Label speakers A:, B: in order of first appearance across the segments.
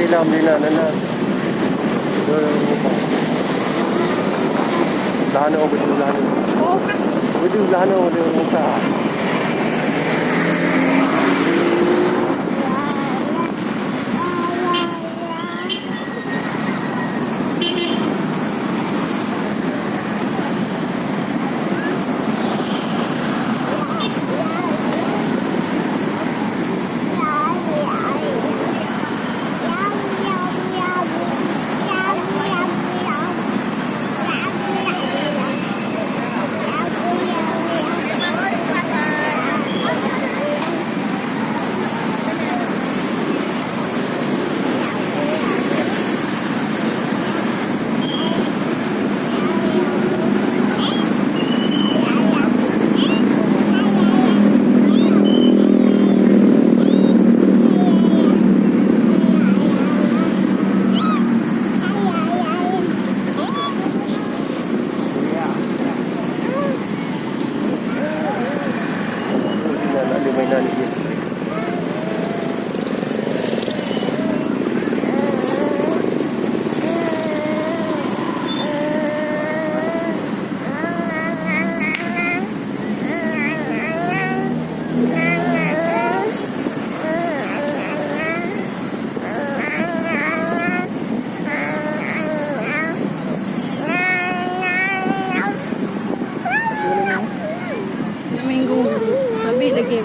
A: Alhamdulillah nana. Lahana betul lahana.
B: Oh,
A: Betul lahana dia muka.
B: minggu lebih lagi.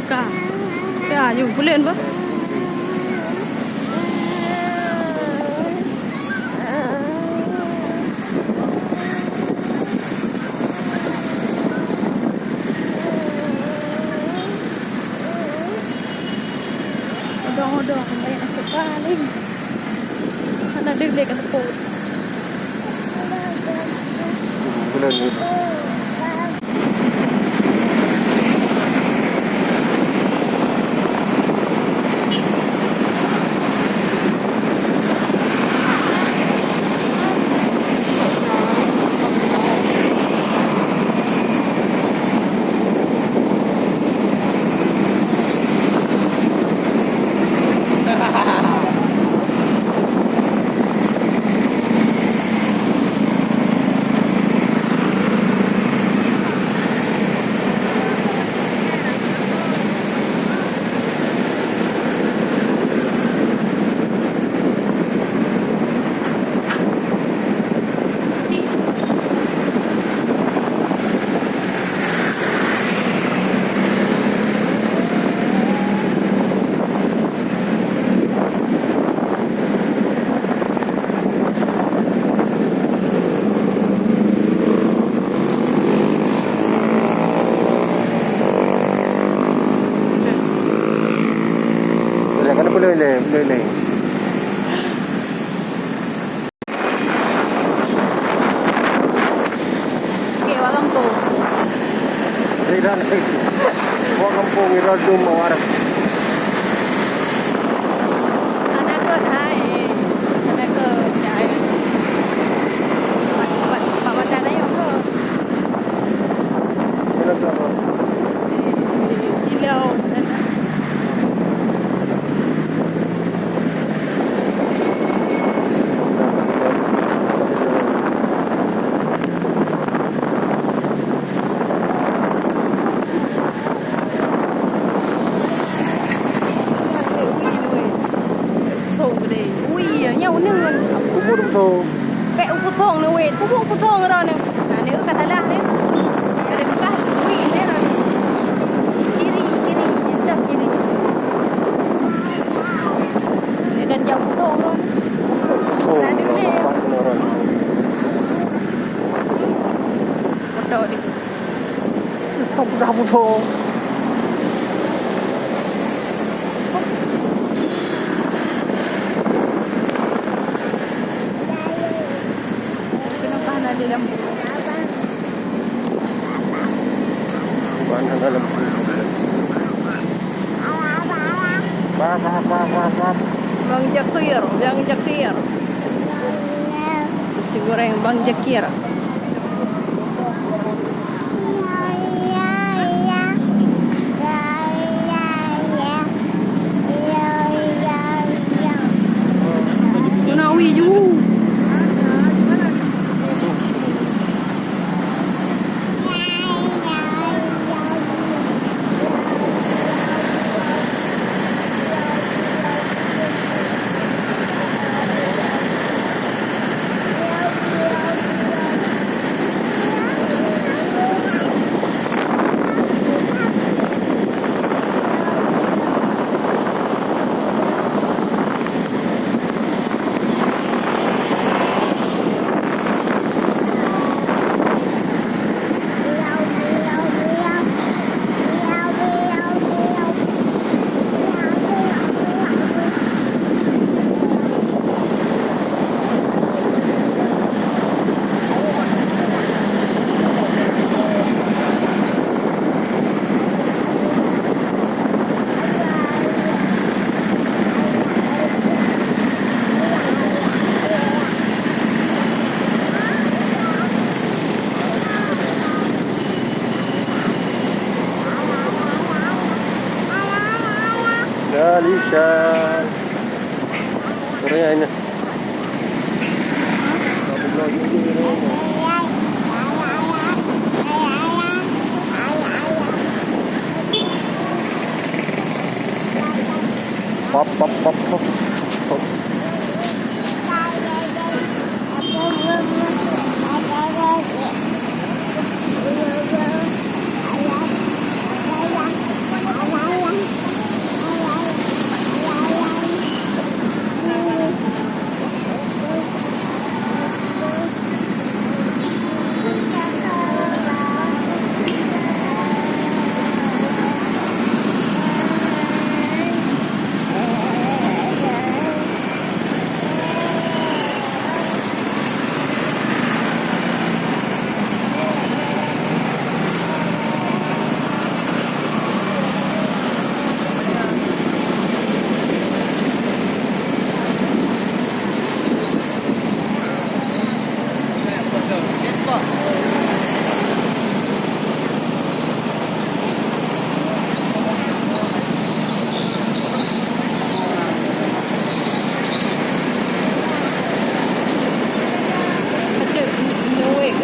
B: Kak, you boleh apa? Odong-odong, banyak sekali. Ada deg-deg kan pot.
A: Bulan ni. Boleh le.
B: Okay, walang po.
A: Iran itu. Wakam po iradum mawarap.
B: Anak ko, hai. Anak ko, jaya. Baca na yun ko.
A: Kenapa?
B: Ilaw. Nhau nương
A: Umur tu.
B: Kayak upu thong ni wait. Upu thong ro ni. Nah, ni kata lah ni. Ada buka ui ni ro. Kiri, dah kiri. Dengan jauh upu thong ro.
A: Oh.
B: Nah, ni boleh. Foto ni.
A: Kau dah butuh.
B: Dalam
A: Bukan dalam.
B: Bang Jakir, nasi goreng Bang Jakir.
A: Lisan. Korea ini. Pop pop pop pop. Pop.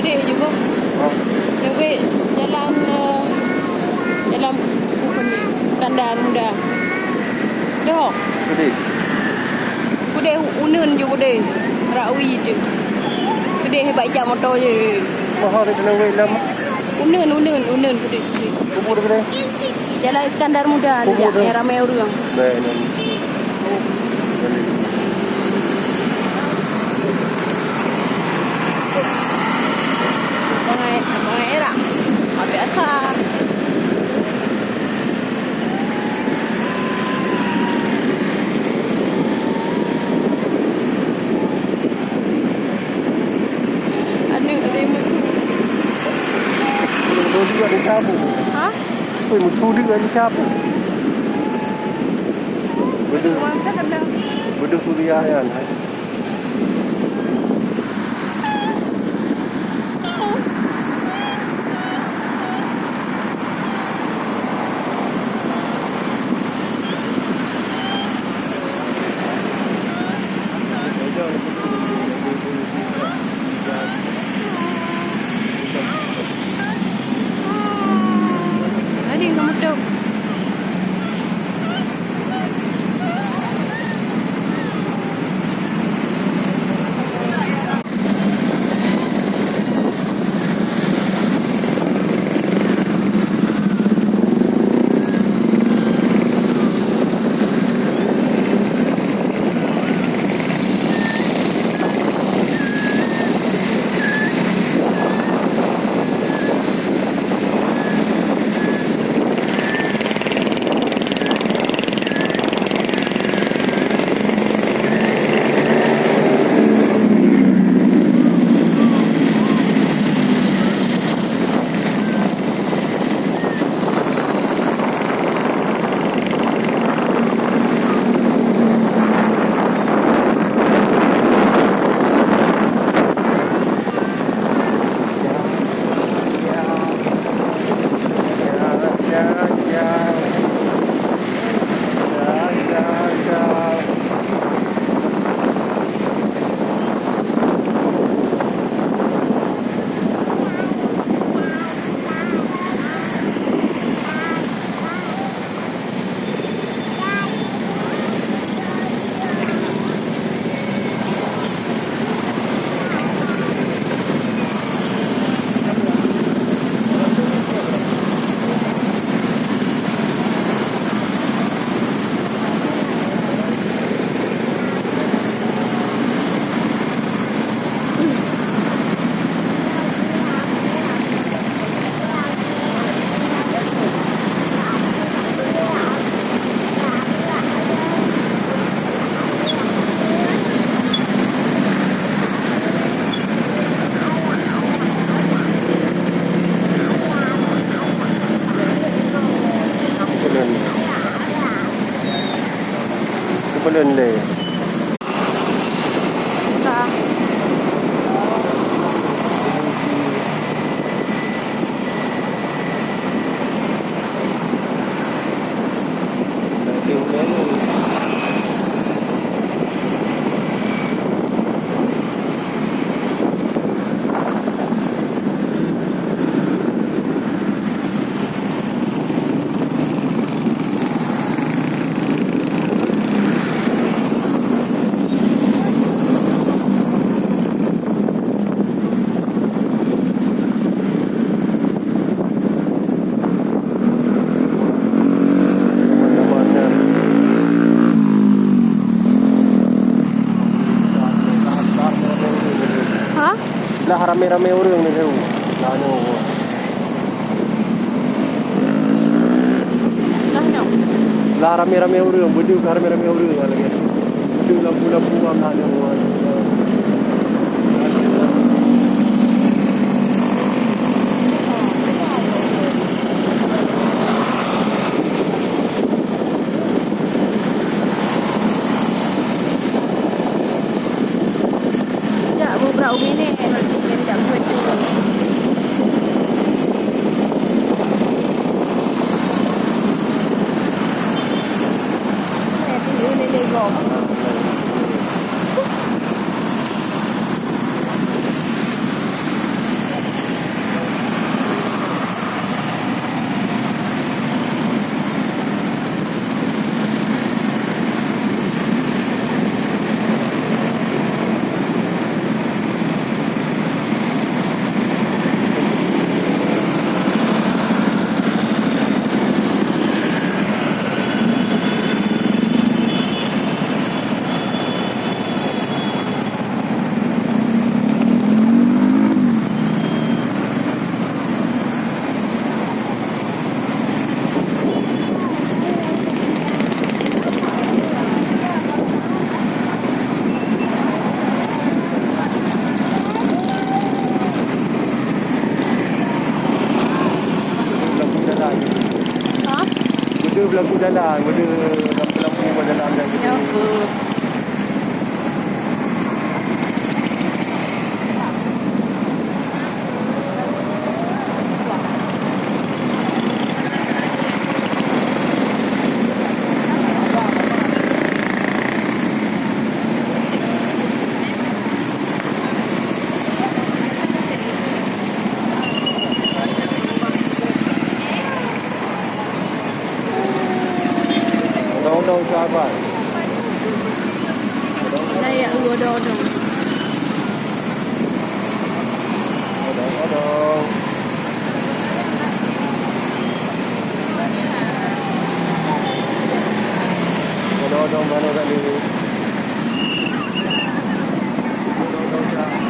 B: Gede juga. Lewe jalan jalan apa ni? Skandar Muda. Dah.
A: Gede.
B: Gede unun je gede. Rawi je. Gede hebat jam motor je.
A: Mahal dia kena wait lama.
B: Unun gede.
A: Kubur gede.
B: Jalan Skandar Muda ni yang ramai orang.
A: Baik.
B: Mga era. Biasa.
A: Mutu juga disapu.
B: Ha?
A: Mutu juga disapu. Benda kuliah kan.
B: Ada yang kamu tahu?
A: Belum leh.
B: Tak.
A: Nanti rame-rame orang ni tahu. Lano.
B: Lah no.
A: Lah rame-rame orang, berdua rame-rame orang lagi. Berdua lampu-lampu amat ada orang.
B: Ya, beberapa minit nanti kita tak boleh tu. Ha?
A: Berdua berlaku jalan, berdua lampu-lampu jalan dan gitu.
B: Ya.
A: Daun-daun sahabat.
B: Saya udang-udang.
A: Daun-daun. Daun-daun mana tadi? Daun-daun sahabat.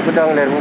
A: Pedang dan